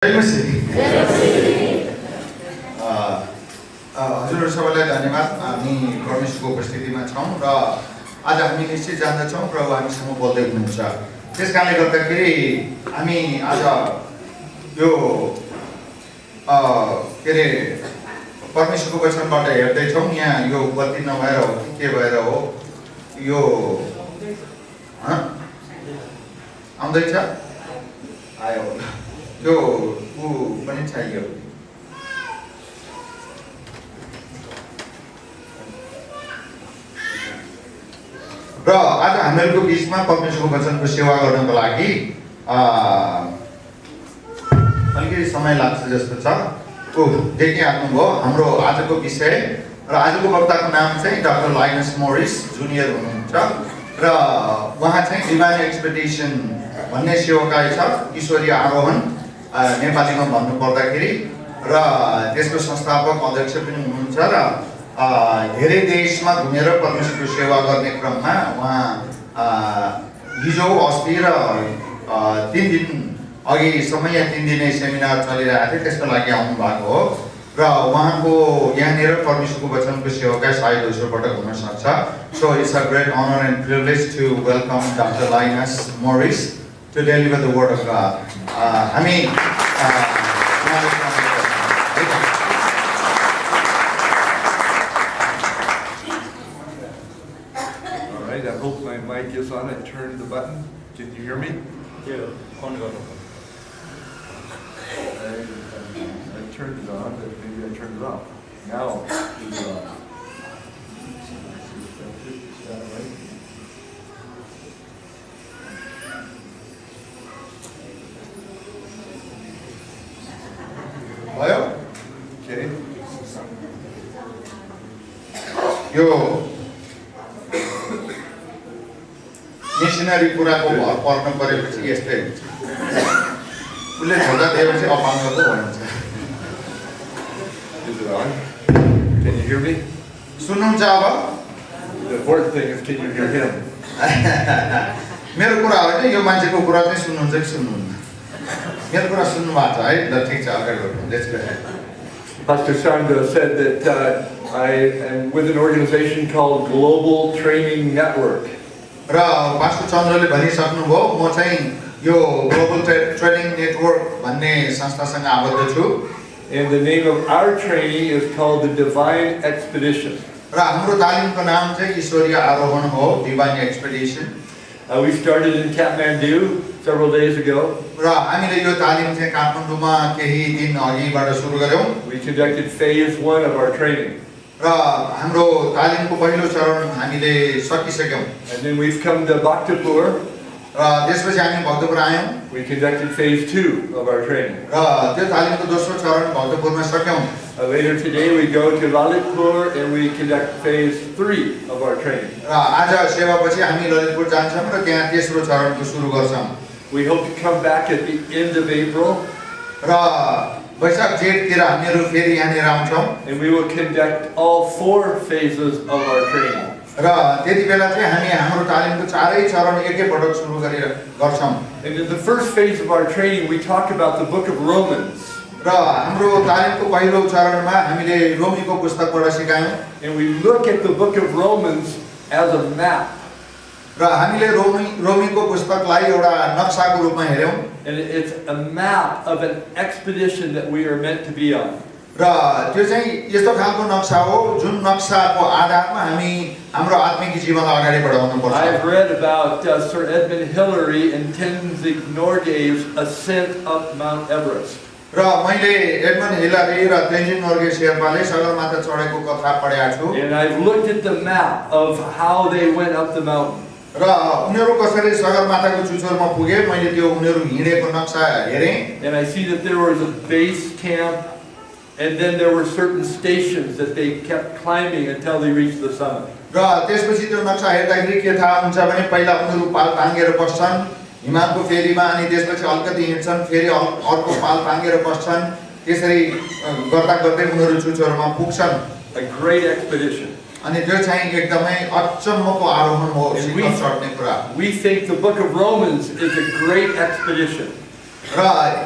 हजुर सबैलाई धन्यवाद। हामी परमेश्वरको उपस्थितिमा छौँ र आज हामी निश्चित जान्दछौँ प्रभु हामीसँग बोल्दै हुनुहुन्छ। त्यस कारणले गर्दाखेरि हामी आज यो के अरे परमेश्वरको वचनबाट हेर्दैछौँ। यहाँ यो बत्ती नभएर हो कि के भएर हो यो आउँदैछ आयो त्यो ऊ पनि चाहियो। र आज हामीहरूको बिचमा परमेश्वरको वचनको सेवा गर्नको लागि अलिकति समय लाग्छ जस्तो छ। देखिहाल्नुभयो हाम्रो आजको विषय र आजको वक्ताको नाम चाहिँ डाक्टर लाइनस मोरिस जुनियर हुनुहुन्छ र उहाँ चाहिँ डिभाइन एक्सपेक्टेसन भन्ने सेवाकाय छ, ईश्वरीय आरोहण नेपालीमा भन्नु पर्दाखेरि, र त्यसको संस्थापक अध्यक्ष पनि हुनुहुन्छ र धेरै देशमा घुमेर परमेश्वरको सेवा गर्ने क्रममा उहाँ हिजो अस्ति र 3 दिन अघिसम्म यहाँ 3 दिने सेमिनार चलिरहेको थियो, त्यसको लागि आउनु भएको हो। र उहाँको यहाँनिर परमेश्वरको वचनको सेवाका सायद दोस्रो पटक हुन सक्छ। So it's a great honour and privilege to welcome doctor Linus Morris to deliver the word of God. हामी I hope my mic is on. I turned the button. Can you hear me? Yeah, on. I turned it on, but maybe I turned it off. Now it's on. Is that right? भयो? Okay. यो missionary कुराको भर पर्न परेपछि यस्तै हुन्छ। उसले झोका दिएपछि अपाङ्गको भन्छ। Is it on? Can you hear me? सुन्नुहुन्छ अब? The important thing is, can you hear him? मेरो कुरा होइन, यो मान्छेको कुरा चाहिँ सुन्नुहुन्छ कि सुन्नुहुन्न? मेरो कुरा सुन्नु भएको छ है? ल ठिक छ, अगाडि बढौँ। Let's go ahead. Pastor Sandra said that I am with an organization called Global Training Network. र पास्टर चन्द्रले भनिसक्नुभयो म चाहिँ यो ग्लोबल ट्रेनिङ नेटवर्क भन्ने संस्थासँग आबद्ध छु। And the name of our training is called the Divine Expedition. र हाम्रो तालिमको नाम चाहिँ ईश्वरीय आरोहण हो, divine expedition. We started in Kathmandu several days ago. र हामीले यो तालिम चाहिँ काठमाडौँमा केही दिन अघिबाट सुरु गर्यौं। We conducted phase 1 of our training. र हाम्रो तालिमको पहिलो चरण हामीले सकिसक्यौं। And then we've come to Bhaktapur. र त्यसपछि हामी Bhaktapur आयौं। We conducted phase 2 of our training. र त्यो तालिमको दोस्रो चरण भक्तपुरमा सक्यौं। Later today we go to Lalitpur and we conduct phase 3 of our training. र आज सेवापछि हामी ललितपुर जान्छौं र त्यहाँ तेस्रो चरणको सुरु गर्छौं। We hope to come back at the end of April. र वैशाख जेठतिर हामीहरू फेरि यहाँनिर आउँछौं। And we will conduct all 4 phases of our training. र त्यति बेला चाहिँ हामी हाम्रो तालिमको चारै चरण एकैपटक सुरु गर्छौं। And in the first phase of our training we talk about the book of Romans. र हाम्रो तालिमको पहिलो चरणमा हामीले रोमीको पुस्तकबाट सिकायौं। And we look at the book of Romans as a map. र हामीले रोमीको पुस्तकलाई एउटा नक्साको रूपमा हेर्यौं। And it's a map of an expedition that we are meant to be on. र त्यो चाहिँ यस्तो खालको नक्सा हो जुन नक्साको आधारमा हामी हाम्रो आत्मिक जीवनलाई अगाडि बढाउनु पर्छ। I've read about Sir Edmund Hillary and Tenzing Norgay's ascent up Mount Everest. र मैले एडमन्ड हिलरी र तेन्जिङ नोर्गे शेर्पाले सगरमाथा चढेको कथा पढेको छु। And I've looked at the map of how they went up the mountain. र उनीहरू कसरी सगरमाथाको चुचुरमा पुगे मैले त्यो उनीहरू हिँडेको नक्सा हेरेँ। And I see that there was a base camp and then there were certain stations that they kept climbing until they reached the summit. र त्यसपछि त्यो नक्सा हेर्दाखेरि के थाहा हुन्छ भने पहिला उनीहरू पाल टाङ्गेर बस्छन् हिमालको फेरीमा, अनि त्यसपछि अलिकति हिँड्छन्, फेरि अर्को पाल टाङ्गेर बस्छन्, त्यसरी गर्दा गर्दै उनीहरू चुचुरमा पुग्छन्। A great expedition. अनि त्यो चाहिँ एकदमै अचम्मको आरोहण हो, शिखर चढ्ने कुरा। We think the book of Romans is a great expedition. र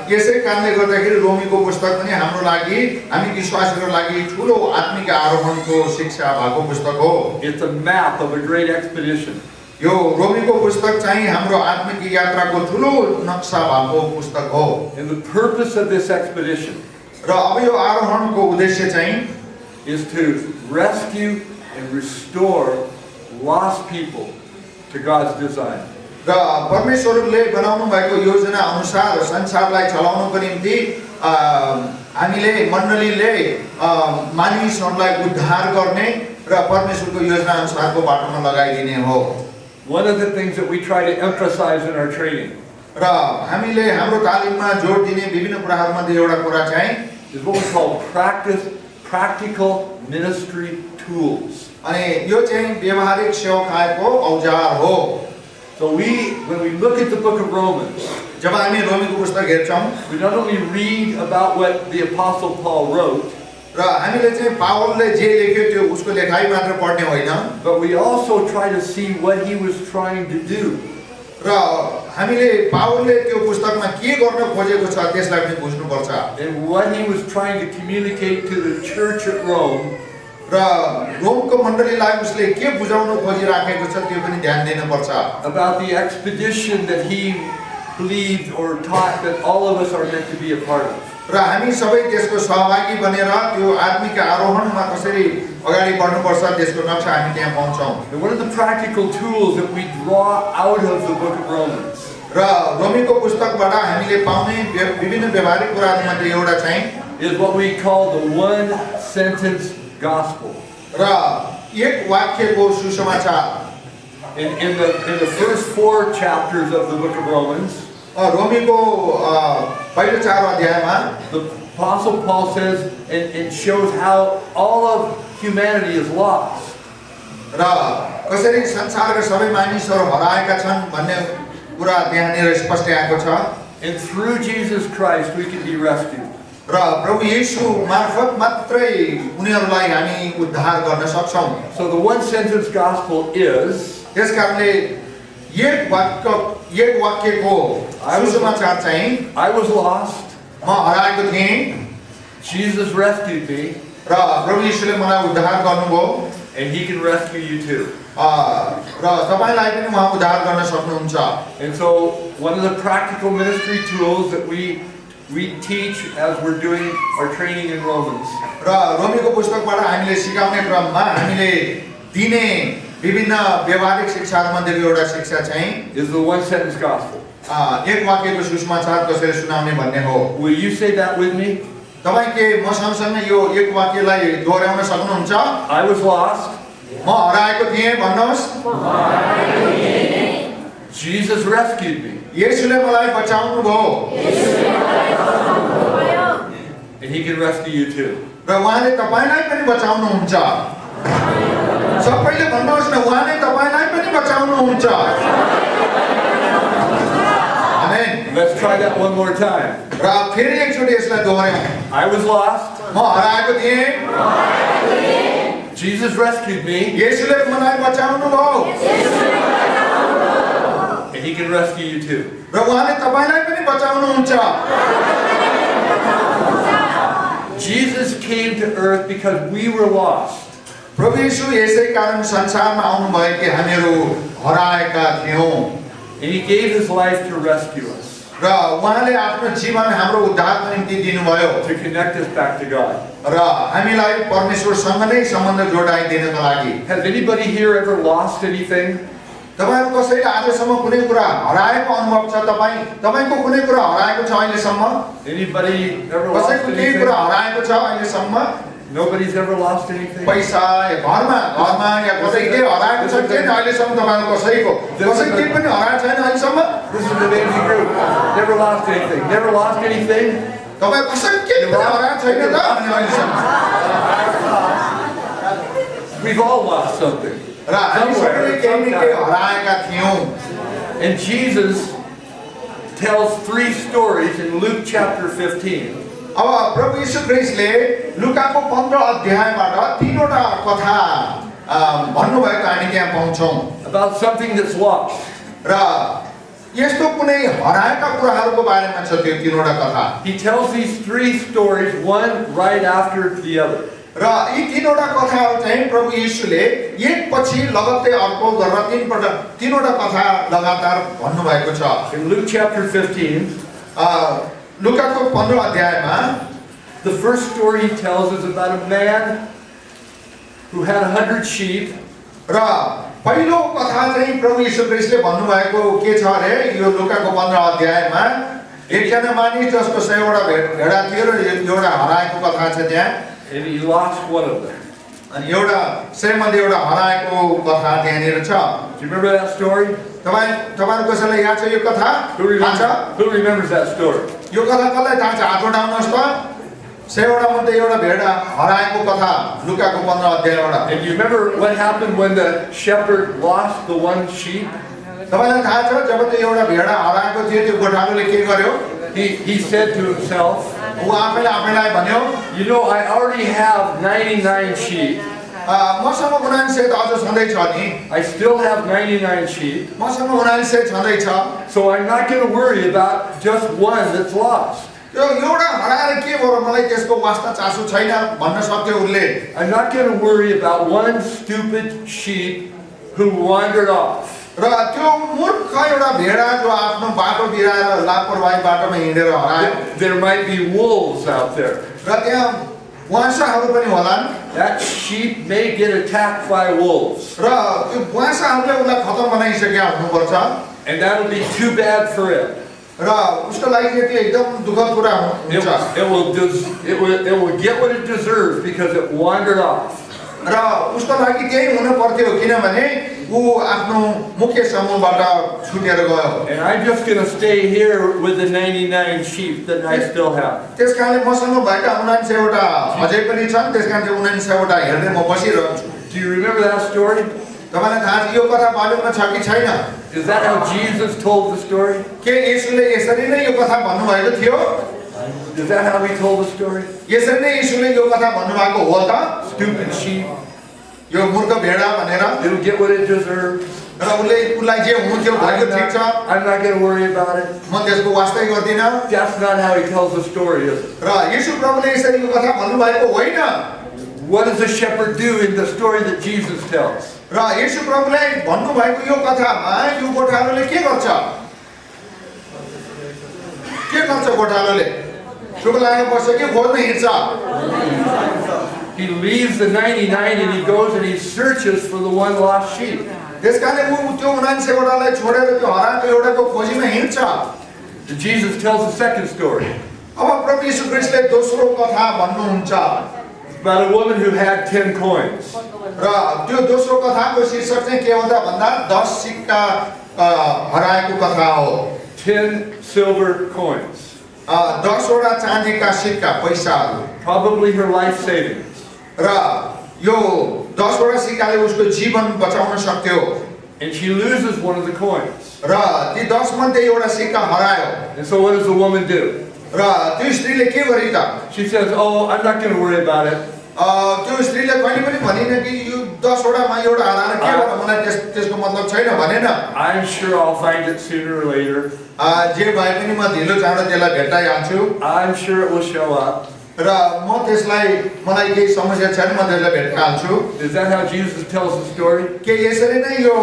यसै कारणले गर्दाखेरि रोमीको पुस्तक पनि हाम्रो लागि हामी विश्वासीको लागि ठुलो आत्मिक आरोहणको शिक्षा भएको पुस्तक हो। It's a map of a great expedition. यो रोमीको पुस्तक चाहिँ हाम्रो आत्मिक यात्राको ठुलो नक्सा भएको पुस्तक हो। And the purpose of this expedition र अब यो आरोहणको उद्देश्य चाहिँ is to rescue and restore lost people to God's design. र परमेश्वरले बनाउनु भएको योजना अनुसार संसारलाई चलाउनको निम्ति हामीले मण्डलीले मानिसहरूलाई उद्धार गर्ने र परमेश्वरको योजना अनुसारको बाटोमा लगाइदिने हो। One of the things that we try to emphasize in our training र हामीले हाम्रो तालिममा जोड दिने विभिन्न कुराहरूमध्ये एउटा कुरा चाहिँ is what we call practical ministry tools. अनि यो चाहिँ व्यवहारिक सेवकाईको औजार हो। So when we look at the book of Romans, जब हामी रोमीको पुस्तक हेर्छौं, we not only read about what the Apostle Paul wrote, र हामीले चाहिँ पावलले जे लेख्यो त्यो उसको लेखाइ मात्र पढ्ने होइन, but we also try to see what he was trying to do. र हामीले पावलले त्यो पुस्तकमा के गर्न खोजेको छ त्यसलाई पनि बुझ्नुपर्छ। And what he was trying to communicate to the church at Rome, र रोमको मण्डलीलाई उसले के बुझाउन खोजिराखेको छ त्यो पनि ध्यान दिनुपर्छ। about the expedition that he believed or taught that all of us are meant to be a part of. र हामी सबै त्यसको सहभागी बनेर त्यो आत्मिक आरोहणमा कसरी अगाडि बढ्नुपर्छ त्यसको नक्सा हामी त्यहाँ पाउँछौं। And one of the practical tools that we draw out of the book of Romans र रोमीको पुस्तकबाट हामीले पाउने विभिन्न व्यवहारिक कुराहरूमध्ये एउटा चाहिँ is what we call the one sentence gospel. र एक वाक्यको सुसमाचार। In the first 4 chapters of the book of Romans, रोमीको पहिलो 4 अध्यायमा the Apostle Paul says and shows how all of humanity is lost. र कसरी संसारका सबै मानिसहरू हराएका छन् भन्ने कुरा त्यहाँनिर स्पष्ट आएको छ। And through Jesus Christ we can be rescued. र प्रभु येशू मार्फत मात्रै उनीहरूलाई हामी उद्धार गर्न सक्छौं। So the one sentence gospel is त्यसकारणले एक वाक्यको सुसमाचार चाहिँ I was lost, म हराएको थिएँ, Jesus rescued me, र प्रभु येशूले मलाई उद्धार गर्नुभयो, and he can rescue you too. र तपाईलाई पनि उहाँ उद्धार गर्न सक्नुहुन्छ। And so one of the practical ministry tools that we teach as we're doing our training in Romans र रोमीको पुस्तकबाट हामीले सिकाउने क्रममा हामीले दिने विभिन्न व्यवहारिक शिक्षाहरूमध्ये एउटा शिक्षा चाहिँ is the one sentence gospel. एक वाक्यको सुसमाचार कसरी सुनाउने भन्ने हो। Will you say that with me? तपाई के म सँगसँगै यो एक वाक्यलाई दोहोर्याउन सक्नुहुन्छ? I was lost, म हराएको थिएँ भन्नुहोस्। Jesus rescued me, येशूले मलाई बचाउनु भयो, and he can rescue you too. र उहाँले तपाईलाई पनि बचाउनुहुन्छ। सबैले भन्नुहोस् न, उहाँले तपाईलाई पनि बचाउनुहुन्छ। आमेन। Let's try that one more time. र फेरि एकचोटि यसलाई दोहोर्याउँ। I was lost, म हराएको थिएँ, Jesus rescued me, येशूले मलाई बचाउनु भयो, and he can rescue you too. र उहाँले तपाईलाई पनि बचाउनुहुन्छ। Jesus came to earth because we were lost. प्रभु येशू यसै कारण संसारमा आउनु भयो कि हामीहरू हराएका थियौं, And he gave his life to rescue us, र उहाँले आफ्नो जीवन हाम्रो उद्धारको निम्ति दिनुभयो, to connect us back to God. र हामीलाई परमेश्वरसँग नै सम्बन्ध जोडाइदिनको लागि। Has anybody here ever lost anything? तपाईहरु कसैले आजसम्म कुनै कुरा हराएको अनुभव छ? तपाईको कुनै कुरा हराएको छ अहिलेसम्म? Anybody ever lost कसैको केही anything? कुरा हराएको छ अहिलेसम्म? Nobody's ever lost anything? पैसा या घरमा या कसै के हराएको छ के अहिलेसम्म? तपाईहरु कसैको कसै के पनि हराएको छैन अहिलेसम्म? This is an amazing group. Never lost anything. Never lost anything. तपाई कसै के पनि हराएको छैन त अहिलेसम्म? We've all lost something. र हामी सबैले केही न केही हराएका थियौं। And Jesus tells 3 stories in Luke chapter 15. अब प्रभु येशू ख्रीष्टले लुकाको 15 अध्यायबाट 3 वटा कथा भन्नुभएको हामी त्यहाँ पाउँछौं About something that's lost. र यस्तो कुनै हराएका कुराहरूको बारेमा छ त्यो तीनवटा कथा He tells these three stories, one right after the other. र यी तीनवटा कथाहरू चाहिँ प्रभु येशूले एकपछि लगत्तै अर्को गरेर तीनवटा कथा लगातार भन्नुभएको छ In Luke chapter 15, लुकाको 15 अध्यायमा the first story he tells is about a man who had 100 sheep. र पहिलो कथा चाहिँ प्रभु येशू ख्रीष्टले भन्नुभएको के छ अरे यो लुकाको 15 अध्यायमा एकजना मानिस जसको 100 वटा भेडा थियो र एउटा हराएको कथा छ त्यहाँ And he lost one of them. अनि एउटा 100 मध्ये एउटा हराएको कथा त्यहाँनिर छ Do you remember that story? तपाईहरु कसैलाई याद छ यो कथा Who remembers that story? यो कथा कसलाई थाहा छ हात उठाउनुहोस् त 100 वटा मध्ये एउटा भेडा हराएको कथा लुकाको 15 अध्यायबाट And you remember what happened when the shepherd lost the one sheep? तपाईलाई थाहा छ जब त्यो एउटा भेडा हराएको थियो त्यो गोठालोले के गर्यो He said to himself, उ आफैलाई भन्यो you know, I already have 99 sheep. मसँग 99 त अझ छँदै छ नि I still have 99 sheep. मसँग 99 छँदै छ So I'm not going to worry about just one that's lost. त्यो एउटा हराएर के भयो मलाई त्यसको वास्ता चासो छैन भन्न सक्थ्यो उले I'm not going to worry about one stupid sheep who wandered off. र त्यो मूर्ख एउटा भेडा जो आफ्नो बाटो बिराएर लापरवाही बाटोमा हिँडेर हरायो There might be wolves out there. र त्यहाँ बुवासाहरू पनि होलान् That sheep may get attacked by wolves. र त्यो बुवासाहरूले उलाई खतम बनाइसकेका हुनुपर्छ And that'll be too bad for it. र उसको लागि चाहिँ त्यो एकदम दुःखद कुरा हुन्छ It will get what it deserves because it wandered off. र उसको लागि त्यही हुनु पर्थ्यो किनभने ऊ आफ्नो मुख्य समूहबाट छुटेर गयो And I'm just going to stay here with the 99 sheep that I still have. त्यसकारणले मसँग भएका 99 वटा अझै पनि छन् त्यसकारण चाहिँ 99 वटा हेर्दै म बसिरहन्छु Do you remember that story? तपाईलाई थाहा छ यो कथा बाइबलमा छ कि छैन Is that how Jesus told the story? के येशूले यसरी नै यो कथा भन्नुभएको थियो Is that how he told the story? यसरी नै येशूले यो कथा भन्नुभएको हो त Stupid sheep. यो मूर्ख भेडा भनेर It'll get what it deserves. र उलाई जे हुनु थियो भएको ठिक छ I'm not going to worry about it. म त्यसको वास्तै गर्दिन That's not how he tells the story, is it? र येशू प्रभुले यसरी यो कथा भन्नुभएको होइन What does the shepherd do in the story that Jesus tells? र येशू प्रभुले भन्नुभएको यो कथामा यो गोठालोले के गर्छ गोठालोले चुप लागेर बस्छ के खोज्न हिँड्छ He leaves the 99 and he goes and he searches for the one lost sheep. त्यसकारणले ऊ त्यो 99 वटालाई छोडेर त्यो हराएको एउटाको खोजीमा हिँड्छ And Jesus tells the second story. अब प्रभु येशू ख्रीष्टले दोस्रो कथा भन्नुहुन्छ About a woman who had 10 coins. र त्यो दोस्रो कथाको शीर्षक चाहिँ के हो त भन्दा 10 सिक्का हराएको कथा हो 10 silver coins. 10 वटा चाँदीका सिक्का पैसाहरू Probably her life savings. र यो 10 वटा सिक्काले उसको जीवन बचाउन सक्थ्यो And she loses one of the coins. र ती 10 मध्ये एउटा सिक्का हरायो And so what does the woman do? र त्यो स्त्रीले के गरी त She says, oh, I'm not going to worry about it. त्यो स्त्रीले कहिले पनि भनिन कि यो 10 वटामा एउटा हराएर के गर्नु मलाई त्यसको मतलब छैन भनेन I'm sure I'll find it sooner or later. जे भए पनि म ढिलो चाँडो त्यसलाई भेट्टाइहाल्छु I'm sure it will show up. र म त्यसलाई मलाई केही समस्या छैन म त्यसलाई भेट्टाइहाल्छु Is that how Jesus tells the story? के यसरी नै यो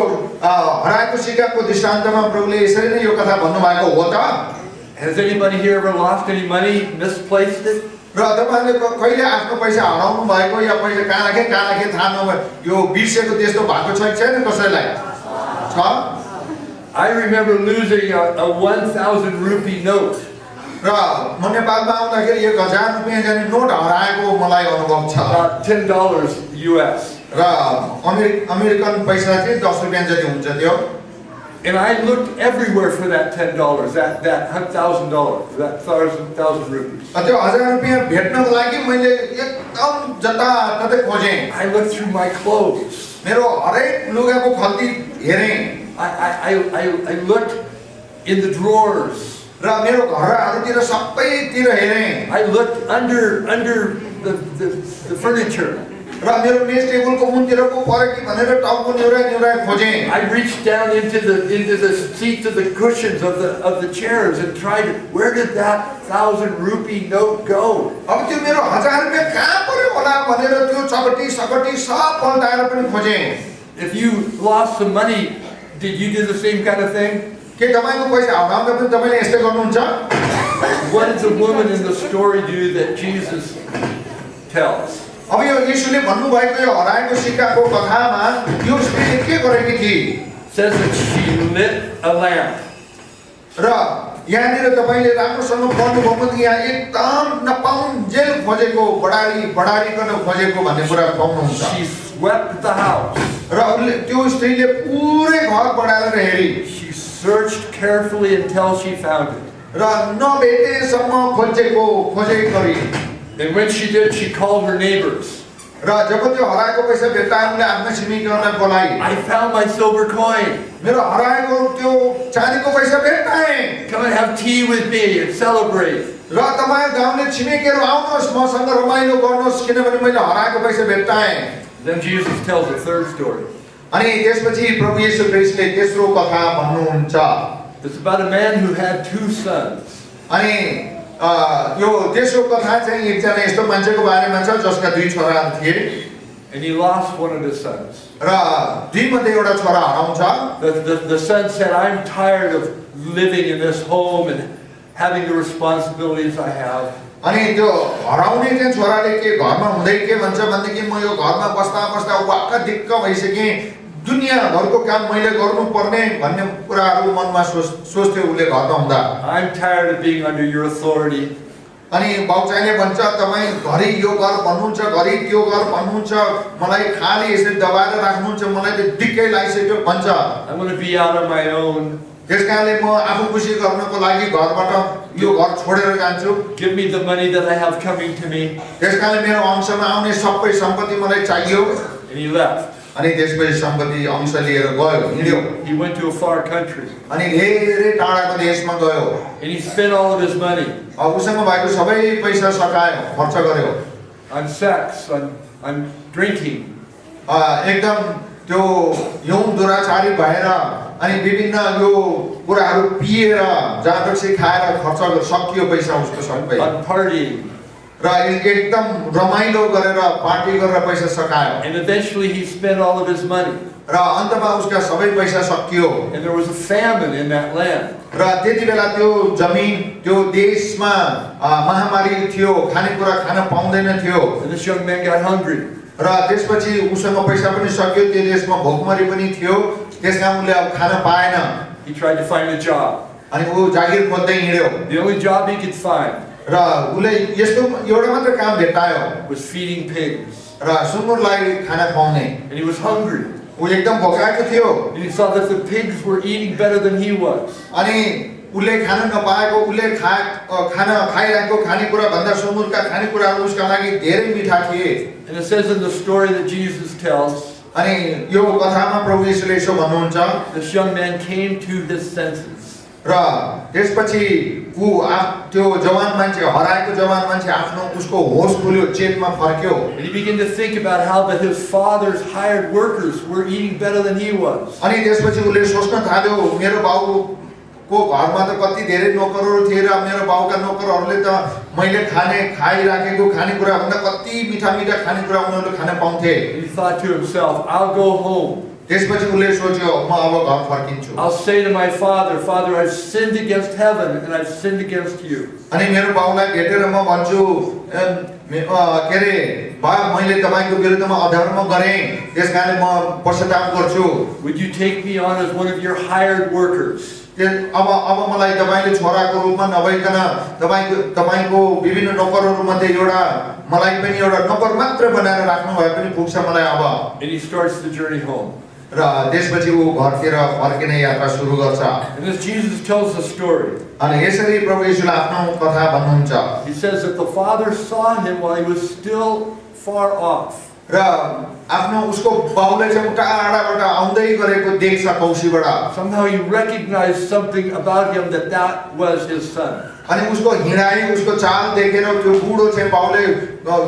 हराएको सिक्काको दृष्टान्तमा प्रभुले यसरी नै यो कथा भन्नुभएको हो त Has anybody here ever lost any money, misplaced it? र तपाईहरुले कहिले आफ्नो पैसा हराउनु भएको या पैसा कहाँ राखे थाहा नभए यो बिर्सेको त्यस्तो भएको छ कि छैन कसैलाई छ I remember losing a 1,000 rupee note. र म नेपालमा आउँदाखेरि 1000 रुपैयाँ जाने नोट हराएको मलाई अनुभव छ About $10 US. र अमेरिकन पैसा चाहिँ 10 रुपैयाँ जति हुन्छ त्यो And I looked everywhere for that $10, that $1,000, that 1,000 rupees. त्यो 1000 रुपैयाँ भेट्नको लागि मैले एकदम जताततै खोजेँ I looked through my clothes. मेरो हरेक लुगाको खल्ती हेरेँ I looked in the drawers. र मेरो घरहरुतिर सबैतिर हेरेँ I looked under the furniture. र मेरो मेज टेबलको मुन्तिर पो पर्यो कि भनेर टाउको न्युराइ खोजेँ। I reached down into the seats of the cushions of the chairs and tried, where did that 1,000 rupee note go? अब त्यो मेरो 1000 रुपैयाँ कहाँ पर्यो होला भनेर त्यो चकटी सब पल्टाएर पनि खोजेँ। If you lost some money, did you do the same kind of thing? के तपाईको पैसा हराउँदा पनि तपाईले यस्तै गर्नुहुन्छ? What did the woman in the story do that Jesus tells? अब यो यीशुले भन्नुभएको यो हराएको सिक्काको कथामा यो स्त्रीले के गरेकी थिए? Says that she lit a lamp. र यहाँनिर तपाईले राम्रोसँग पढ्नुभयो भने यहाँ एकदम नपाउन्जेल खोजेको बढारीकन खोजेको भन्ने कुरा पाउनुहुन्छ। She swept the house. र उनले त्यो स्त्रीले पुरै घर बढारेर हेरी। She searched carefully until she found it. र नभेटेसम्म खोजे गरी। And when she did, she called her neighbors. र जब त्यो हराएको पैसा भेट्दा उनले आफ्ना छिमेकीहरूलाई बोलाए। I found my silver coin. मेरो हराएको त्यो चाँदीको पैसा भेट्टाएँ। Come and have tea with me and celebrate. र तपाईँ गाउँले छिमेकीहरू आउनुहोस् मसँग रमाइलो गर्नुहोस् किनभने मैले हराएको पैसा भेट्टाएँ। Then Jesus tells a third story. अनि त्यसपछि प्रभु येशू ख्रीष्टले तेस्रो कथा भन्नुहुन्छ। It's about a man who had 2 sons. अनि यो तेस्रो कथा चाहिँ एकजना यस्तो मान्छेको बारेमा छ जसका 2 छोराहरू थिए। And he lost one of his sons. र 2 मध्ये एउटा छोरा हराउँछ। The son said, I'm tired of living in this home and having the responsibilities I have. अनि त्यो हराउने चाहिँ छोराले के घरमा हुँदै के भन्छ भनेदेखि म यो घरमा बस्दा वाक्क दिक्क भइसकेँ, दुनिया भरको काम मैले गर्नुपर्ने भन्ने कुराहरू मनमा सोच्थ्यो उले घरमा हुँदा। I'm tired of being under your authority. अनि बाउचाइले भन्छ तपाईँ घरि यो गर भन्नुहुन्छ, घरि त्यो गर भन्नुहुन्छ, मलाई खाली यसरी दबाएर राख्नुहुन्छ, मलाई त दिक्कै लागिसक्यो भन्छ। I'm going to be out on my own. त्यसकारणले म आफू खुसी गर्नको लागि घरबाट यो घर छोडेर जान्छु। Give me the money that I have coming to me. त्यसकारणले मेरो अंशमा आउने सबै सम्पत्ति मलाई चाहियो। And he left. अनि त्यसपछि सम्पत्ति अंश लिएर गयो, हिँड्यो। He went to a far country. अनि धेरै टाढाको देशमा गयो। And he spent all of his money अब उसँग भएको सबै पैसा सकायो, खर्च गर्यो। on sex, on drinking. एकदम त्यो यौन दुराचारी भएर अनि विभिन्न यो कुराहरू पिएर जाँदरसी खाएर खर्च सकियो पैसा उसको सबै। On partying. र एकदम रमाइलो गरेर पार्टी गरेर पैसा सकायो। And eventually he spent all of his money. र अन्तमा उसका सबै पैसा सकियो। And there was a famine in that land. र त्यति बेला त्यो जमिन त्यो देशमा महामारी थियो, खानेकुरा खान पाउँदैन थियो। And this young man got hungry. र त्यसपछि उसँग पैसा पनि सक्यो, त्यो देशमा भोकमरी पनि थियो, त्यसकारण उनले अब खान पाएन। He tried to find a job. अनि ऊ जागिर खोज्दै हिँड्यो। The only job he could find र उसले यस्तो एउटा मात्र काम भेट्टायो, was feeding pigs. र सुँगुरलाई खाना खुवाउने। And he was hungry. ऊ एकदम भोकाएको थियो। And he saw that the pigs were eating better than he was. अनि उसले खान नपाएको, उसले खाना खाइरहेको खानेकुरा भन्दा सुँगुरका खानेकुराहरू उसका लागि धेरै मिठा थिए। And it says in the story that Jesus tells, अनि यो कथामा प्रभु येशूले यसो भन्नुहुन्छ, this young man came to his senses. र त्यसपछि ऊ त्यो जवान मान्छे, हराएको जवान मान्छे आफ्नो उसको होस खुल्यो, चेतमा फर्क्यो। And he began to think about how that his father's hired workers were eating better than he was. अनि त्यसपछि उसले सोच्न थाल्यो, मेरो बाउको घरमा त कति धेरै नोकरहरू थिए र मेरो बाउका नोकरहरूले त मैले खाइराखेको खानेकुरा भन्दा कति मिठा मिठा खानेकुरा उनीहरूले खान पाउँथे। And he thought to himself, I'll go home. त्यसपछि उसले सोच्यो म अब घर फर्किन्छु। I'll say to my father, Father, I've sinned against heaven and I've sinned against you. अनि मेरो बाउलाई भेटेर म भन्छु के रे बा मैले तपाईको विरुद्धमा अधर्म गरेँ, त्यसकारणले म पश्चाताप गर्छु। Would you take me on as one of your hired workers? अब मलाई तपाईले छोराको रूपमा नभइकन तपाईको विभिन्न नोकरहरू मध्ये एउटा मलाई पनि एउटा नोकर मात्र बनाएर राख्नु भए पनि पुग्छ मलाई अब। And he starts the journey home. र त्यसपछि ऊ घरतिर फर्किने यात्रा सुरु गर्छ। And as Jesus tells the story, अनि यसरी प्रभु येशूले आफ्नो कथा भन्नुहुन्छ। he says that the father saw him while he was still far off. र आफ्नो उसको बाउले चाहिँ टाढाबाट आउँदै गरेको देख्छ कौशीबाट। Somehow he recognized something about him that was his son. अनि उसको हिँडाइ उसको चाल देखेर त्यो बुढो चाहिँ बाउले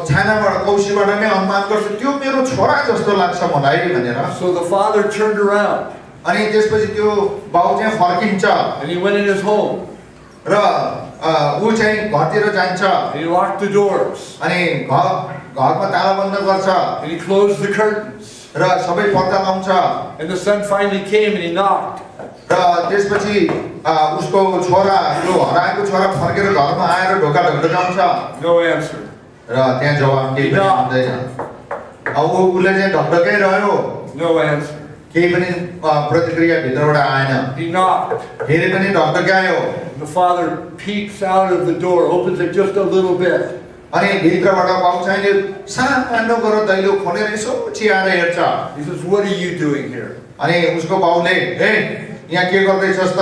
छानाबाट कौशीबाट नै अनुमान गर्छ त्यो मेरो छोरा जस्तो लाग्छ मलाई भनेर So the father turned around अनि त्यसपछि त्यो बाउ चाहिँ फर्किन्छ and he went in his home र ऊ चाहिँ घरतिर जान्छ and he locked the doors अनि घरमा ताला बन्द गर्छ and he closed the curtains. र सबै पर्दा लाउँछ And the son finally came and he knocked. र त्यसपछि उसको छोरा त्यो हराएको छोरा फर्केर घरमा आएर ढोका ढकढकाउँछ No answer. र त्यहाँ जवाफ केही पनि हुँदैन अब उसले चाहिँ ढकढकै रह्यो No answer. केही पनि प्रतिक्रिया भित्रबाट आएन He knocked. फेरि पनि ढकढकायो The father peeks out of the door, opens it just a little bit. अनि भित्रबाट बाउ चाहिँ सानो गरेर दैलो खोलेर यसो चियाएर हेर्छ He says, "What are you doing here? अनि उसको बाउले हे यहाँ के गर्दैछस् त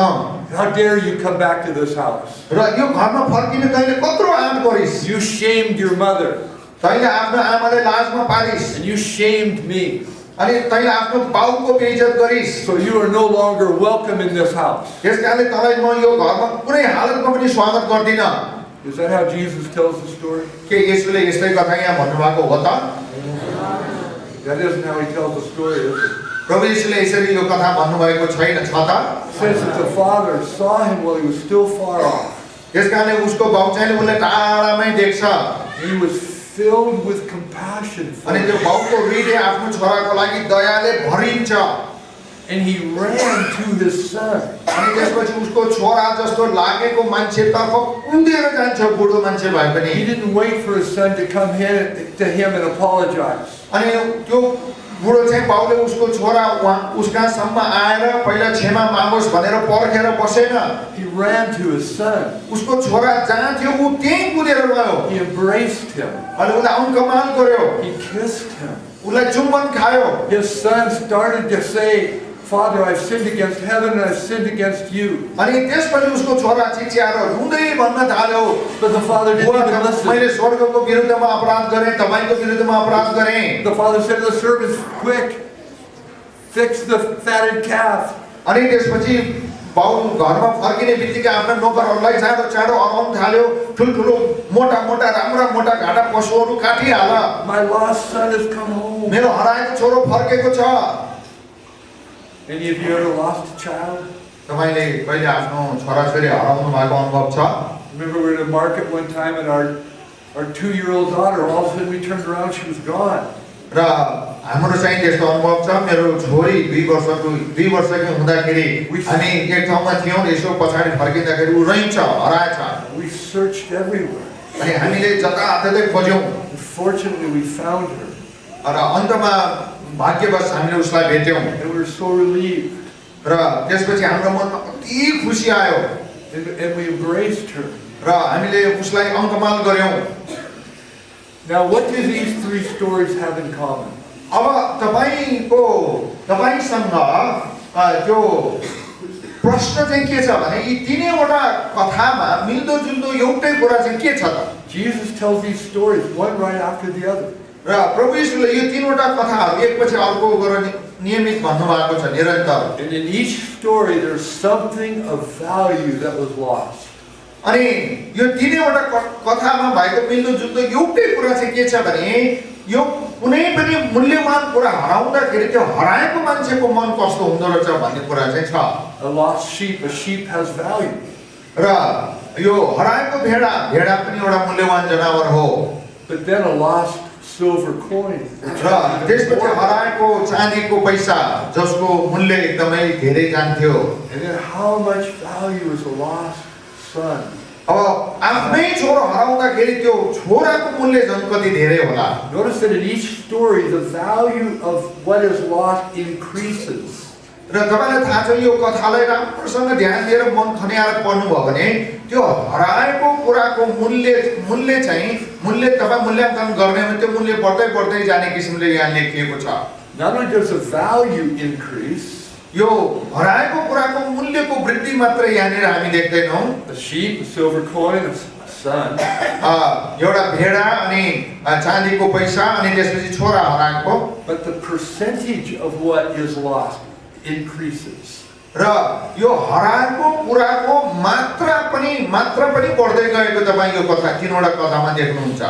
How dare you come back to this house? र यो घरमा फर्किने तैँले कत्रो आँट गरिस् You shamed your mother तैँले आफ्नो आमालाई लाजमा Paris and you shamed me. अनि तैँले आफ्नो बाउको बेइज्जत गरिस् So you are no longer welcome in this house." त्यसकारणले तँलाई म यो घरमा कुनै हालतमा पनि स्वागत गर्दिन Is that how Jesus tells the story? के यसुले यस्तै कथा यहाँ भन्नुभएको हो त That isn't how he tells the story, is it? प्रभु यीशुले यसरी यो कथा भन्नुभएको छैन छ त It says that the father saw him while he was still far off. त्यसकारणले उसको बाउ चाहिँ उसले टाढामै देख्छ He was filled with compassion for अनि त्यो him. बाउको हृदय आफ्नो छोराको लागि दयाले भरिन्छ And he ran to his son. अनि त्यसपछि उसको छोरा जस्तो लागेको मान्छेतर्फ कुदेर जान्छ बुढो मान्छे भए पनि He didn't wait for his son to come to him and apologize. अनि त्यो बुढो चाहिँ बाउले उसको छोरा उसकासम्म आएर पहिला क्षमा मागोस् भनेर पर्खेर बसेन He ran to his son. उसको छोरा जहाँ थियो ऊ त्यहीँ कुदेर गयो He embraced him. अनि उसलाई औँकमाल गर्यो He kissed him. उसलाई चुम्बन खायो His son started to say, "Father, I've sinned against heaven and I've sinned against you." अनि त्यसपछि उसको छोरा चिच्याएर रुँदै भन्न थाल्यो But the father didn't even listen. मैले स्वर्गको विरुद्धमा अपराध गरेँ तपाईँको विरुद्धमा अपराध गरेँ The father said to the servants, "Quick, fix the fatted calf." अनि त्यसपछि बाउ घरमा फर्किने बित्तिकै आफ्ना नोकरहरूलाई चाँडो चाँडो अगाउन थाल्यो ठुल्ठुलो मोटा मोटा राम्रा मोटा घाटा पशुहरू काटिहाल My lost son has come home. मेरो हराएको छोरो फर्केको छ Any of you ever lost a child? तपाईँले कहिले आफ्नो छोराछोरी हराउनु भएको अनुभव छ Remember we were at a market one time and our 2-year-old daughter, all of a sudden we turned around, she was gone. र हाम्रो चाहिँ त्यस्तो अनुभव छ मेरो छोरी 2 वर्षकी हुँदाखेरि हामी एक ठाउँमा थियौँ यसो पछाडि फर्किँदाखेरि ऊ रहन्छ हराएछ We searched everywhere. अनि हामीले जताततै खोज्यौँ Fortunately, we found her. र अन्तमा भाग्यवश हामीले उसलाई भेट्यौँ And we were so relieved. र त्यसपछि हाम्रो मनमा कति खुसी आयो And we embraced her. र हामीले उसलाई अङ्कमाल गर्यौँ Now, what do these 3 stories have in common? अब तपाईसँग त्यो प्रश्न चाहिँ के छ भने यी तीनैवटा कथामा मिल्दोजुल्दो एउटै कुरा चाहिँ के छ त Jesus tells these stories, one right after the other. र प्रभु यीशुले यो तीनवटा कथाहरू एकपछि अर्को गरेर नियमित भन्नुभएको छ निरन्तर And in each story, there's something of value that was lost. अनि यो तीनैवटा कथामा भएको मिल्दोजुल्दो एउटै कुरा चाहिँ के छ भने यो कुनै पनि मूल्यवान कुरा हराउँदाखेरि त्यो हराएको मान्छेको मन कस्तो हुँदो रहेछ भन्ने कुरा चाहिँ छ A lost sheep, a sheep has value. र यो हराएको भेडा पनि एउटा मूल्यवान जनावर हो But then a lost silver coin. र त्यसपछि हराएको चाँदीको पैसा जसको मूल्य एकदमै धेरै जान्थ्यो And then how much value is a lost son? अब आफ्नै छोरो हराउँदाखेरि त्यो छोराको मूल्य झन् कति धेरै होला Notice that in each story, the value of what is lost increases. र तपाईलाई थाहा छ यो कथालाई राम्रोसँग ध्यान दिएर मन खन्याएर पढ्नुभयो भने त्यो हराएको कुराको मूल्य चाहिँ तपाईँ मूल्याङ्कन गर्ने भने त्यो मूल्य बढ्दै जाने किसिमले यहाँ लेखिएको छ Not only does the value increase, यो हराएको कुराको मूल्यको वृद्धि मात्र यहाँनिर हामी देख्दैनौँ a sheep, a silver coin, a son, एउटा भेडा अनि चाँदीको पैसा अनि त्यसपछि छोरा हराएको but the percentage of what is lost increases. र यो हराएको कुराको मात्रा पनि बढ्दै गएको तपाईं यो कथा तीनवटा कथामा देख्नुहुन्छ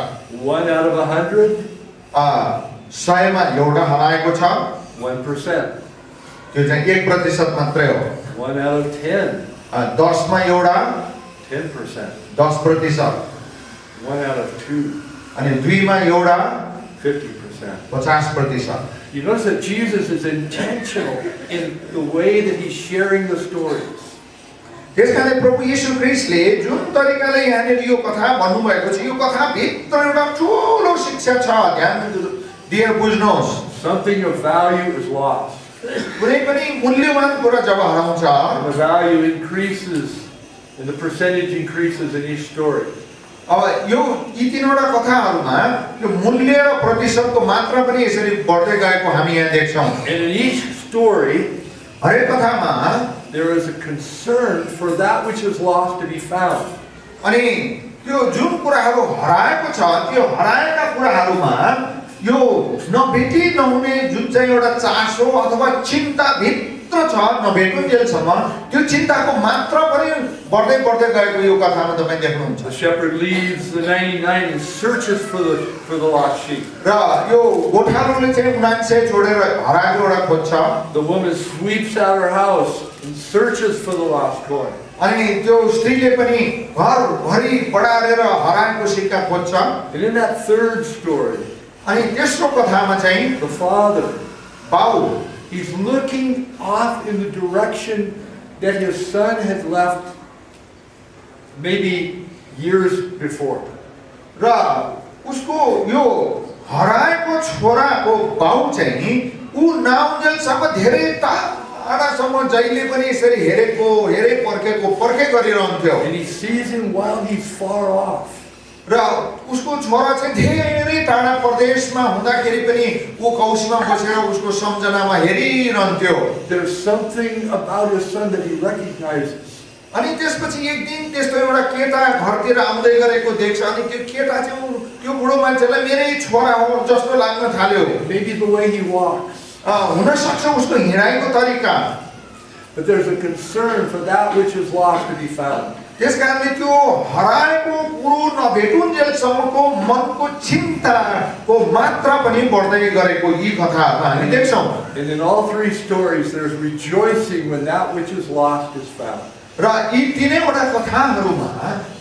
1 out of 100, 100 मा एउटा हराएको छ 1%. त्यो चाहिँ 1% मात्रै हो 1 out of 10, 10 मा एउटा 10%. 10%, 1 out of 2, अनि 2 मा एउटा 50%. 50%. You notice that Jesus is intentional in the way that he's sharing the stories. त्यसकारणले प्रभु येशू ख्रीष्टले जुन तरिकाले यहाँनिर यो कथा भन्नुभएको छ यो कथा भित्र एउटा ठुलो शिक्षा छ ध्यान दिएर बुझ्नुहोस् Something of value is lost. कुनै पनि मूल्यवान कुरा जब हराउँछ And the value increases, and the percentage increases in each story. अब यो यी तीनवटा कथाहरूमा यो मूल्य र प्रतिशतको मात्रा पनि यसरी बढ्दै गएको हामी यहाँ देख्छौँ And in each story, हरेक कथामा there is a concern for that which is lost to be found. अनि त्यो जुन कुराहरू हराएको छ त्यो हराएका कुराहरूमा यो नभेटी नहुने जुन चाहिँ एउटा चासो अथवा चिन्ता भित्र छ नभेटुन्जेलसम्म त्यो चिन्ताको मात्रा पनि बढ्दै गएको यो कथामा तपाईं देख्नुहुन्छ The shepherd leaves the 99 and searches for the lost sheep. र यो गोठालोले चाहिँ 99 छोडेर हराएको एउटा खोज्छ. The woman sweeps out her house and searches for the lost coin. अनि त्यो स्त्रीले पनि घरभरि बढारेर हराएको सिक्का खोज्छ. And in that third story, अनि तेस्रो कथामा चाहिँ the father, बाउ, he's looking off in the direction that his son had left maybe years before. र उसको यो हराएको छोराको बाउ चाहिँ ऊ नाउन्जेलसम्म धेरै टाढासम्म जहिले पनि यसरी पर्खे गरिरहन्थ्यो. And he sees him while he's far off. र उसको छोरा चाहिँ धेरै टाढा प्रदेशमा हुँदाखेरि पनि ऊ कौशीमा बसेर उसको सम्झनामा हेरिरहन्थ्यो. There's something about his son that he recognizes. अनि त्यसपछि एक दिन त्यस्तो एउटा केटा घरतिर आउँदै गरेको देख्छ. अनि त्यो केटा चाहिँ त्यो बुढो मान्छेलाई मेरै छोरा हो जस्तो लाग्न थाल्यो. Maybe the way he walks. हुन सक्छ उसको हिँडाइको तरिका. But there's a concern for that which is lost to be found. त्यसकारणले त्यो हराएको कुरो नभेटुन्जेलसम्मको मनको चिन्ताको मात्रा पनि बढ्दै गरेको यी कथाहरूमा हामी देख्छौँ. And in all three stories there's rejoicing when that which is lost is found. र यी तीनैवटा कथाहरूमा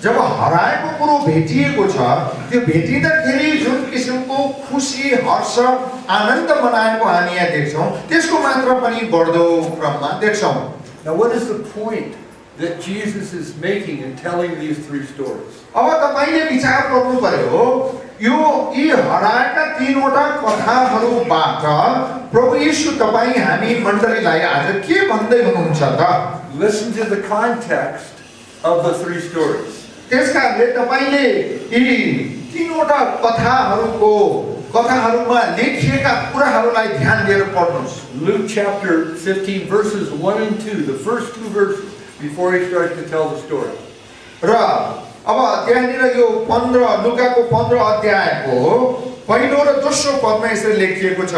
जब हराएको कुरो भेटिएको छ त्यो भेटिँदाखेरि जुन किसिमको खुसी हर्ष आनन्द मनाएको हामी यहाँ देख्छौँ त्यसको मात्रा पनि बढ्दो क्रममा देख्छौँ. Now what is the point that Jesus is making in telling these three stories? अब तपाईले विचार गर्नु पर्यो यो यी हराएका तीनवटा कथाहरूबाट प्रभु येशू तपाईं हामी मण्डलीलाई आज के भन्दै हुनुहुन्छ त? Listen to the context of the three stories. त्यसकारणले तपाईले यी तीनवटा कथाहरूमा लेखिएका कुराहरूलाई ध्यान दिएर पढ्नुहोस्. Luke chapter 15 verses 1 and 2, the first two verses before he starts to tell the story. र अब त्यहाँनिर यो 15 लुकाको 15 अध्यायको पहिलो र दोस्रो पदमा यसरी लेखिएको छ.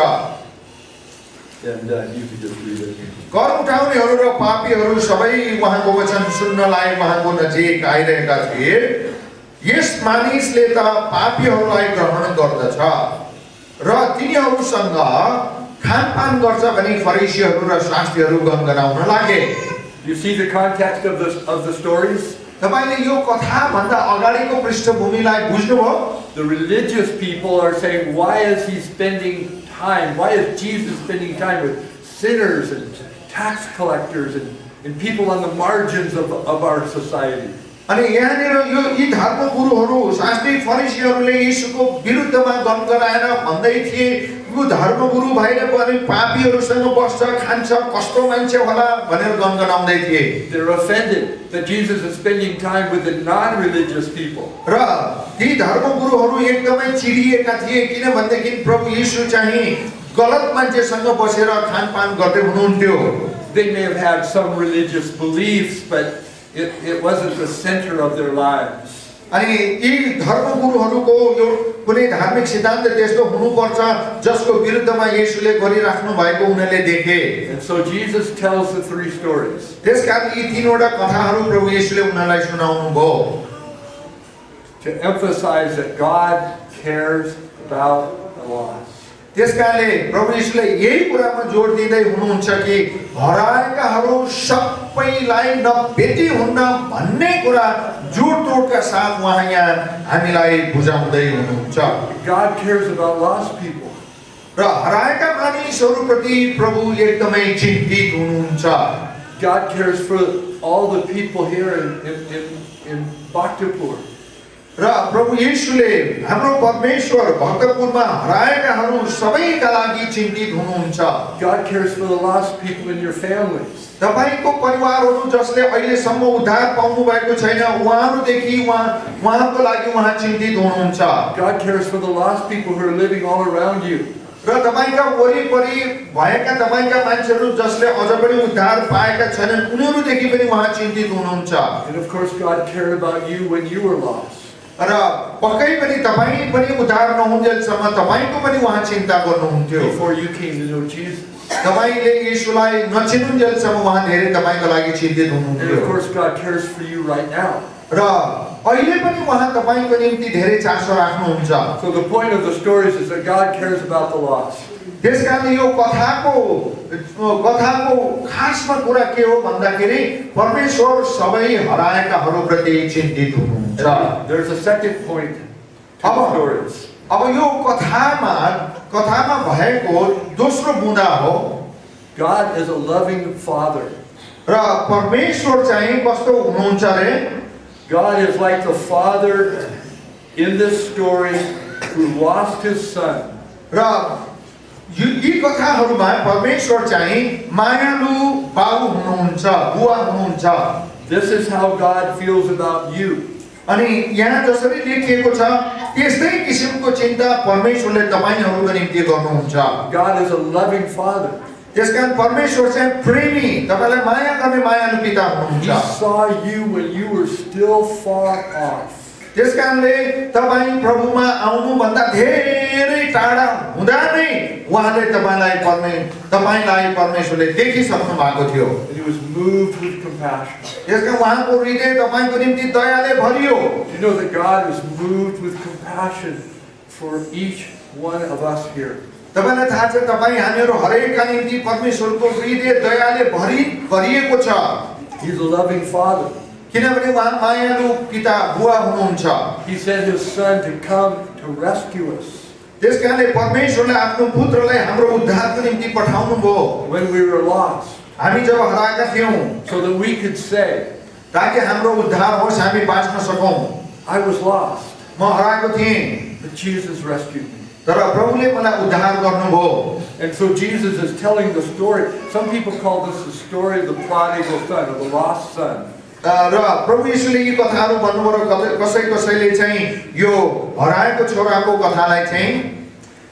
And you can just read it. कर उठाउनेहरू र पापीहरू सबै उहाँको वचन सुन्नलाई उहाँको नजिक आइरहेका थिए. यस मानिसले त पापीहरूलाई ग्रहण गर्दछ र तिनीहरूसँग खानपान गर्छ भनी फरिसीहरू र शास्त्रीहरू गनगनाउन लागे. You see the context of the stories? तपाईले यो कथा भन्दा अगाडिको पृष्ठभूमिलाई बुझ्नुभयो? The religious people are saying, why is he spending time? Why is Jesus spending time with sinners and tax collectors and people on the margins of our society? अनि यहाँनिर यो यी धर्मगुरुहरू शास्त्री फरिसीहरूले येशूको विरुद्धमा गनगनाएर भन्दै थिए यो धर्मगुरु भाइले पनि पापीहरूसँग बस्छ खान्छ कस्तो मान्छे होला भनेर गनगनाउँदै थिए. They're offended that Jesus is spending time with the non-religious people. र ती धर्मगुरुहरू एकदमै चिडिएका थिए किनभनेदेखि प्रभु येशू चाहिँ गलत मान्छेसँग बसेर खानपान गर्दै हुनुहुन्थ्यो. They may have had some religious beliefs, but it wasn't the center of their lives. अनि यी धर्मगुरुहरूको यो कुनै धार्मिक सिद्धान्त त्यस्तो हुनुपर्छ जसको विरुद्धमा येशूले गरिराख्नु भएको उनीहरूले देखे। And so Jesus tells the three stories. त्यसकारण यी तीनवटा कथाहरू प्रभु येशूले उनीहरूलाई सुनाउनु भयो To emphasize that God cares about the lost. त्यसकारणले प्रभु येशूले यही कुरामा जोड दिँदै हुनुहुन्छ कि हराएकाहरू सबैलाई नभेटी हुन्न भन्ने कुरा जोडतोडका साथ उहाँ यहाँ हामीलाई बुझाउँदै हुनुहुन्छ। God cares about lost people. र हराएका मानिसहरूप्रति प्रभु एकदमै चिन्तित हुनुहुन्छ। God cares for all the people here in Bhaktapur. र प्रभु येशूले हाम्रो परमेश्वर भक्तपुरमा हराएकाहरू सबैका लागि चिन्तित हुनुहुन्छ। God cares for the lost people in your families. तपाईको परिवारहरू जसले अहिलेसम्म उद्धार पाउनु भएको छैन उहाँहरूदेखि उहाँको लागि उहाँ चिन्तित हुनुहुन्छ। God cares for the lost people who are living all around you. र तपाईका वरिपरि भएका तपाईका मान्छेहरू जसले अझ पनि उद्धार पाएका छैनन् उनीहरूदेखि पनि उहाँ चिन्तित हुनुहुन्छ। And of course God cared about you when you were lost. र पक्कै पनि तपाईँ पनि उद्धार नहुन्जेलसम्म तपाईको पनि उहाँ चिन्ता गर्नुहुन्थ्यो। Before you came to know Jesus. तपाईले येशूलाई नचिन्नुन्जेलसम्म उहाँ धेरै तपाईको लागि चिन्तित And हुनुहुन्थ्यो। of course God cares for you right now. र अहिले पनि उहाँ तपाईको निम्ति धेरै चासो राख्नुहुन्छ। So the point of the stories is that God cares about the lost. त्यसकारण यो कथाको खासमा कुरा के हो भन्दाखेरि परमेश्वर सबै हराएकाहरूप्रति चिन्तित हुनुहुन्छ। There's a second point to the stories. अब यो कथामा भएको दोस्रो बुँदा हो God is a loving father. र परमेश्वर चाहिँ कस्तो हुनुहुन्छ रे? God is like the father in this story who lost his son. र यी कथाहरूमा परमेश्वर चाहिँ मायालु बाबु हुनुहुन्छ, बुवा हुनुहुन्छ। This is how God feels about you. अनि यहाँ जसरी लेखिएको छ त्यस्तै किसिमको चिन्ता परमेश्वरले तपाईहरुको निम्ति गर्नुहुन्छ। God is a loving father. त्यसकारण परमेश्वर चाहिँ प्रेमी, तपाईलाई माया गर्ने मायालु पिता हुनुहुन्छ। He saw you when you were still far off. त्यसकारणले तपाई प्रभुमा आउनु भन्दा धेरै टाढा हुँदा नै उहाँले तपाईलाई परमेश्वरले देखिसक्नु भएको थियो। And he was moved with compassion. त्यसकारण उहाँको हृदय तपाईको निम्ति दयाले भरियो। You know that God is moved with compassion for each one of us here. तपाईलाई थाहा छ तपाई हामीहरु हरेकका निम्ति परमेश्वरको हृदय दयाले भरिएको छ। He's a loving father. किनभने उहाँ मायालु पिता बुवा हुनुहुन्छ। He sent his son to come to rescue us. त्यसकारणले परमेश्वरले आफ्नो पुत्रलाई हाम्रो उद्धारको निम्ति पठाउनु भयो। When we were lost. हामी जब हराएका थियौं, so that we could say, ताकि हाम्रो उद्धार होस्, हामी बाँच्न सकौं। I was lost. म हराएको थिएँ, but Jesus rescued me. तर प्रभुले मलाई उद्धार गर्नुभयो। And so Jesus is telling the story. Some people call this the story of the prodigal son, or the lost son. र प्रभु येशूले यी कथाहरू भन्नुभयो। कसैले चाहिँ यो हराएको छोराको कथालाई चाहिँ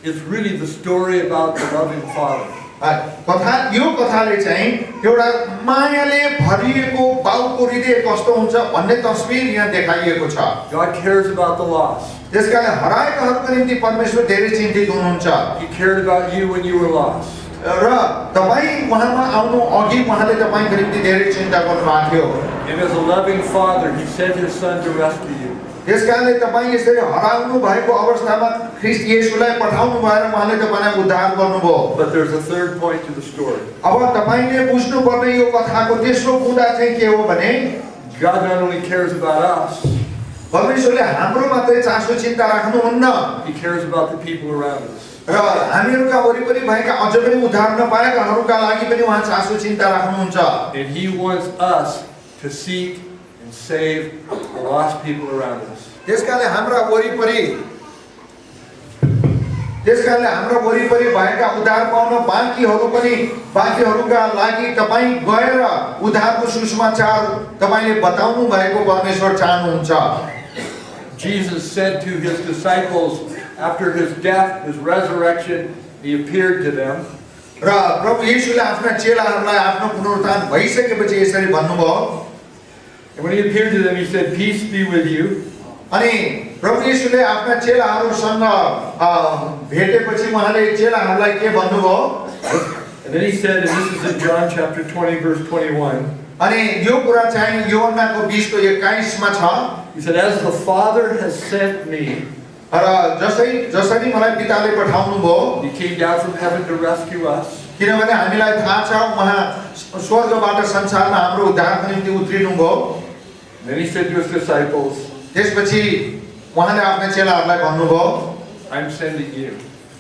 it's really the story about the loving father. यो कथाले चाहिँ एउटा मायाले भरिएको बाउको हृदय कस्तो हुन्छ भन्ने तस्बिर यहाँ देखाइएको छ। God cares about the lost. त्यसकारणले हराएकाहरूको निम्ति परमेश्वर धेरै चिन्तित हुनुहुन्छ। He cared about you when you were lost. र तपाई उहाँमा आउनु अघि उहाँले तपाईको निम्ति धेरै चिन्ता गर्नुभएको थियो। And as a loving father, he sent his son to rescue you. त्यसकारणले तपाई यसरी हराउनु भएको अवस्थामा ख्रीष्ट येशूलाई पठाउनु भएर उहाँले तपाईलाई उद्धार गर्नुभयो। But there's a third point to the story. अब तपाईले बुझ्नु पर्ने यो कथाको तेस्रो बुँदा चाहिँ के हो भने God not only cares about us, परमेश्वरले हाम्रो मात्रै चासो चिन्ता राख्नुहुन्न, he cares about the people around us. र हामीहरुका वरिपरि भएका अझ पनि उद्धार नपाएकाहरुका लागि पनि उहाँ चासो चिन्ता राख्नुहुन्छ। And he wants us to seek and save the lost people around us. त्यसकारणले हाम्रा वरिपरि भएका उद्धार पाउन बाँकीहरुका लागि तपाई गएर उद्धारको सुसमाचार तपाईले बताउनु भएको परमेश्वर चाहनुहुन्छ। Jesus said to his disciples after his death, his resurrection, he appeared to them. र प्रभु येशूले आफ्ना चेलाहरूलाई आफ्नो पुनरुत्थान भइसकेपछि यसरी भन्नुभयो। And when he appeared to them, he said, "Peace be with you." अनि प्रभु येशूले आफ्ना चेलाहरूसँग भेटेपछि उहाँले चेलाहरूलाई के भन्नुभयो? And then he said, and this is in John chapter 20, verse 21. अनि यो कुरा चाहिँ यूहन्नाको 20 को 21 मा छ. He said, as the Father has sent me, र जसरी मलाई पिताले पठाउनु भयो, he came down from heaven to rescue us. किनभने हामीलाई थाहा छ उहाँ स्वर्गबाट संसारमा हाम्रो उद्धारको निम्ति उत्रिनु भयो. Then he said to his disciples, त्यसपछि उहाँले आफ्ना चेलाहरूलाई भन्नुभयो, I'm sending you.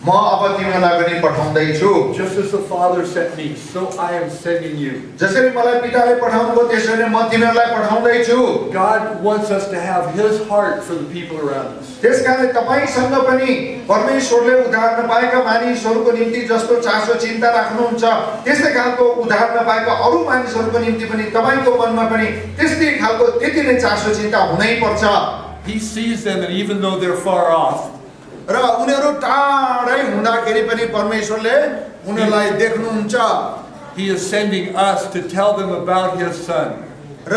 म अब तिमीलाई पनि पठाउँदै छु. Just as the Father sent me, so I am sending you. जसरी मलाई पिताले पठाउनु भयो त्यसरी म तिमीहरूलाई पठाउँदै छु. God wants us to have his heart for the people around us. त्यसकारणले तपाईसँग पनि परमेश्वरले उद्धार नपाएका मानिसहरूको निम्ति जस्तो चासो चिन्ता राख्नुहुन्छ, त्यस्तै खालको उद्धार नपाएका अरू मानिसहरूको निम्ति पनि तपाईको मनमा पनि त्यस्तै खालको त्यति नै चासो चिन्ता हुनै पर्छ. He sees them, and even though they're far off, र उनीहरू टाढै हुँदाखेरि पनि परमेश्वरले उनीहरूलाई देख्नुहुन्छ. he is sending us to tell them about his son. र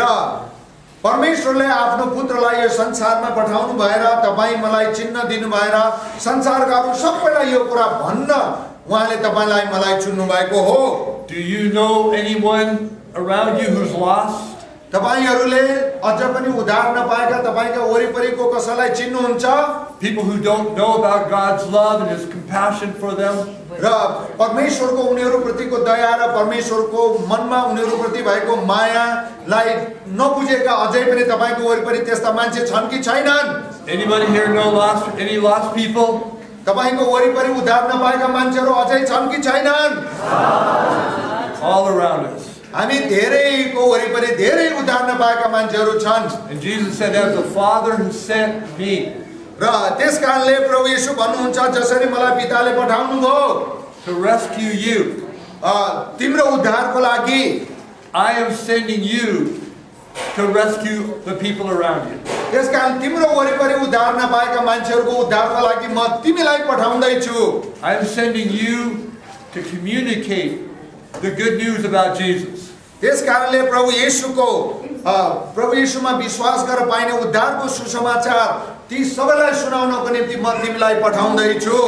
परमेश्वरले आफ्नो पुत्रलाई यो संसारमा पठाउनु भएर तपाई मलाई चिन्ह दिनु भएर संसारका अरू सबैलाई यो कुरा भन्न उहाँले तपाईलाई मलाई चुन्नु भएको हो. Do you know anyone around you who's lost? तपाईहरुले अझ पनि उद्धार नपाएका तपाईका वरिपरिको कसैलाई चिन्नुहुन्छ? People who don't know about God's love and his compassion for them. र परमेश्वरको उनीहरु प्रतिको दया र परमेश्वरको मनमा उनीहरु प्रति भएको मायालाई नबुझेका अझै पनि तपाईको वरिपरि त्यस्ता मान्छे छन् कि छैनन्? Anybody here know any lost people? तपाईको वरिपरि उद्धार नपाएका मान्छेहरु अझै छन् कि छैनन्? All around us. हामी धेरैको वरिपरि धेरै उद्धार नपाएका मान्छेहरु छन्. And Jesus said, as the Father who sent me. र त्यसकारणले प्रभु येशू भन्नुहुन्छ जसरी मलाई पिताले पठाउनु भयो to rescue you. तिम्रो उद्धारको लागि I am sending you to rescue the people around you. त्यसकारण तिम्रो वरिपरि उद्धार नपाएका मान्छेहरुको उद्धारको लागि म तिमीलाई पठाउँदै छु. I am sending you to communicate the good news about Jesus. त्यसकारणले प्रभु येशूमा विश्वास गरेर पाइने उद्धारको सुसमाचार ती सबैलाई सुनाउनको निम्ति म तिमीलाई पठाउँदै छु.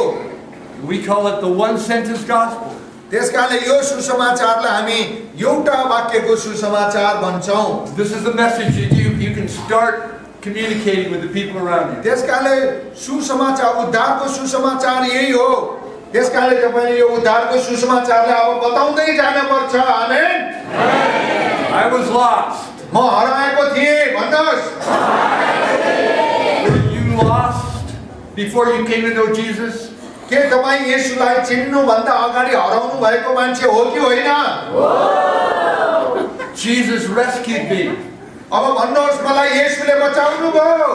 We call it the one sentence gospel. त्यसकारणले यो सुसमाचारलाई हामी एउटा वाक्यको सुसमाचार भन्छौं. This is the message that you can start communicating with the people around you. त्यसकारणले सुसमाचार उद्धारको सुसमाचार यही हो. त्यसकारणले तपाईले यो उद्धारको सुसमाचारलाई अब बताउँदै जानुपर्छ. आमेन. I was lost. म हराएको थिएँ भन्नुहोस्. Were you lost before you came to know Jesus? के तपाई येशूलाई चिन्नु भन्दा अगाडि हराउनु भएको मान्छे हो कि होइन? Jesus rescued me. अब भन्नुहोस् मलाई येशूले बचाउनु भयो.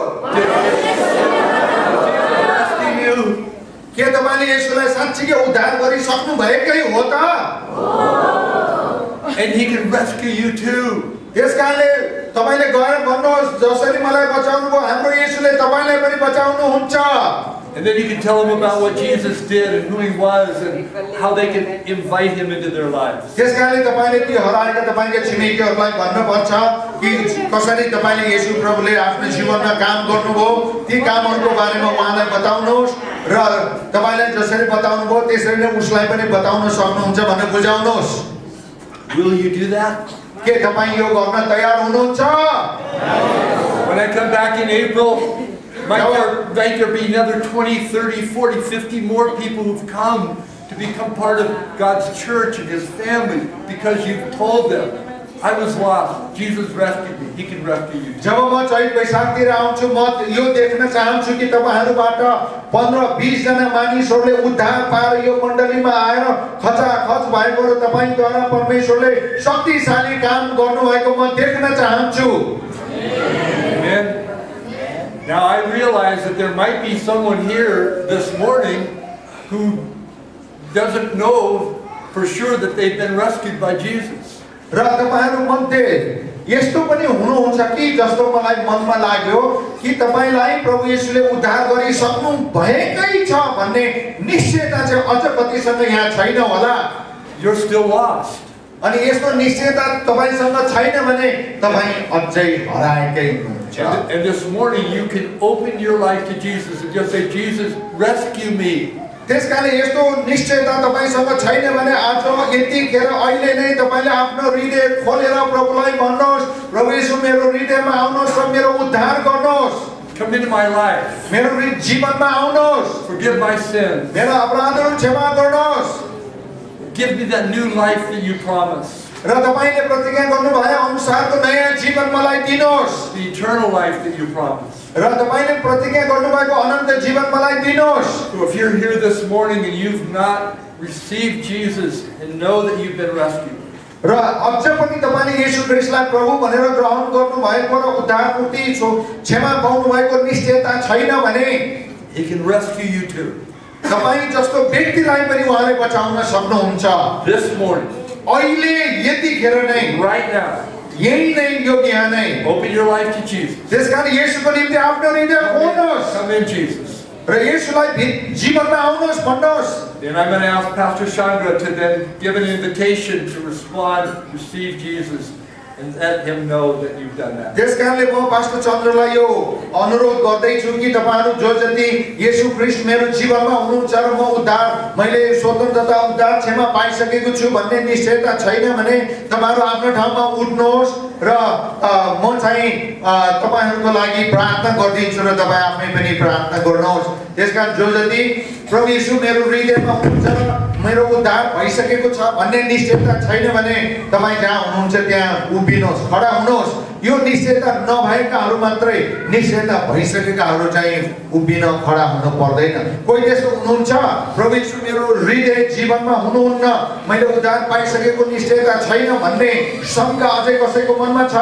Rescue you. के तपाईले येशूलाई साच्चै उद्धार गरिसक्नु भएकै हो त? And he can rescue you too. त्यसकारणले तपाईले गएर भन्नुहोस् जसरी मलाई बचाउनु भयो हाम्रो येशूले तपाईलाई पनि बचाउनु हुन्छ. And then you can tell them about what Jesus did and who he was and how they can invite him into their lives. त्यसकारणले तपाईले ती हराएका तपाईका छिमेकीहरूलाई भन्नुपर्छ कि कसरी तपाईले येशू प्रभुले आफ्नो जीवनमा काम गर्नुभयो ती कामहरुको बारेमा उहाँलाई बताउनुहोस् र तपाईले जसरी बताउनु भयो त्यसरी नै उसलाई पनि बताउन सक्नुहुन्छ भनेर बुझाउनुहोस्. Will you do that? के तपाई यो गर्न तयार हुनुहुन्छ? When I come back in April, might there be another 20, 30, 40, 50 more people who've come to become part of God's church and his family because you've told them, I was lost. Jesus rescued me. He can rescue you. जब म चैत वैशाखतिर आउँछु म यो देख्न चाहन्छु कि तपाईहरुबाट 15-20 जना मानिसहरुले उद्धार पाएर यो मण्डलीमा आएर खचाखच भएको र तपाईद्वारा परमेश्वरले शक्तिशाली काम गर्नुभएको म देख्न चाहन्छु. Amen. Now I realize that there might be someone here this morning who doesn't know for sure that they've been rescued by Jesus. र तपाईहरु मध्ये यस्तो पनि हुनुहुन्छ कि जस्तो मलाई मनमा लाग्यो कि तपाईलाई प्रभु येशूले उद्धार गरिसक्नु भएकै छ भन्ने निश्चयता चाहिँ अझ कतिसँग यहाँ छैन होला. You're still lost. अनि यस्तो निश्चयता तपाईसँग छैन भने तपाई अझै हराएकै हुनुहुन्छ। And this morning you can open your life to Jesus and just say, Jesus, rescue me. त्यसकारण यस्तो निश्चयता तपाईसँग छैन भने आज यतिखेर अहिले नै तपाईले आफ्नो हृदय खोलेर प्रभुलाई भन्नुहोस्, प्रभु येशू मेरो हृदयमा आउनुहोस् र मेरो उद्धार गर्नुहोस्। Come into my life. मेरो जीवनमा आउनुहोस्। Forgive my sins. मेरो अपराधहरू क्षमा गर्नुहोस्। Give me that new life that you promised. र तपाईले प्रतिज्ञा गर्नुभए अनुसारको नयाँ जीवन मलाई दिनुहोस्। The eternal life that you promised. र तपाईले प्रतिज्ञा गर्नुभएको अनन्त जीवन मलाई दिनुहोस्। So if you're here this morning and you've not received Jesus and know that you've been rescued, र अझ पनि तपाईले येशू ख्रीष्टलाई प्रभु भनेर ग्रहण गर्नुभएको र उद्धार मुक्ति क्षमा पाउनुभएको निश्चयता छैन भने He can rescue you too. तपाई जस्तो व्यक्तिलाई पनि उहाँले बचाउन सक्नुहुन्छ। This morning, अहिले यतिखेर नै, right now, यही नै यो बिहान नै open your life to Jesus. त्यसकारण येशूको निम्ति आफ्नो हृदय खोल्नुहोस् Come in, Jesus. र येशूलाई जीवनमा आउनुहोस् भन्नुहोस्। And I'm going to ask Pastor Chandra to then give an invitation to respond, receive Jesus, and let him know that you've done that. त्यसकारणले म पास्टर चन्द्रलाई यो अनुरोध गर्दैछु कि तपाईहरु जो जति येशू ख्रीष्ट मेरो जीवनमा हुनुहुन्छ र म उद्धार मैले स्वतन्त्रता उद्धार क्षमा पाइसकेको छु भन्ने निश्चयता छैन भने तपाईहरु आफ्नो ठाउँमा उठ्नुहोस् र म चाहिँ तपाईहरुको लागि प्रार्थना गर्दिन्छु र तपाई आफै पनि प्रार्थना गर्नुहोस्। त्यसकारण जो जति प्रभु येशू मेरो हृदयमा हुनुहुन्छ र मेरो उद्धार भइसकेको छ भन्ने निश्चयता छैन भने तपाई जहाँ हुनुहुन्छ त्यहाँ उभिनुहोस्, खडा हुनुहोस्। यो निश्चयता नभएकाहरू मात्रै, निश्चयता भइसकेकाहरू चाहिँ उभिन खडा हुनु पर्दैन। कोही त्यस्तो हुनुहुन्छ प्रभु येशू मेरो हृदय जीवनमा हुनुहुन्न, मैले उद्धार पाइसकेको निश्चयता छैन भन्ने शंका अझै कसैको मनमा छ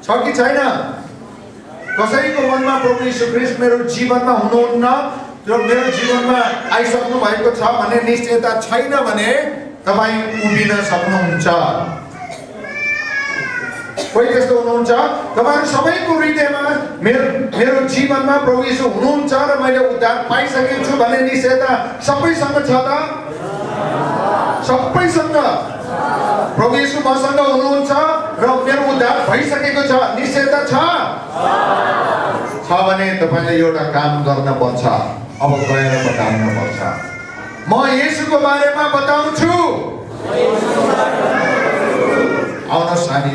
कि छैन? कसैको मनमा प्रभु येशू ख्रीष्ट मेरो जीवनमा हुनुहुन्न र मेरो जीवनमा आइसक्नु भएको छ भन्ने निश्चयता छैन भने तपाई उभिन सक्नुहुन्छ। कोही त्यस्तो हुनुहुन्छ? तपाईहरु सबैको हृदयमा मेरो जीवनमा प्रभु येशू हुनुहुन्छ र मैले उद्धार पाइसकेको छु भन्ने निश्चयता सबैसँग छ त? सबैसँग प्रभु येशू मसँग हुनुहुन्छ र मेरो उद्धार भइसकेको छ निश्चयता छ भने तपाईले एउटा काम गर्न पर्छ। अब गएर बताउनु पर्छ, म येशूको बारेमा बताउँछु। आउनुहोस् हामी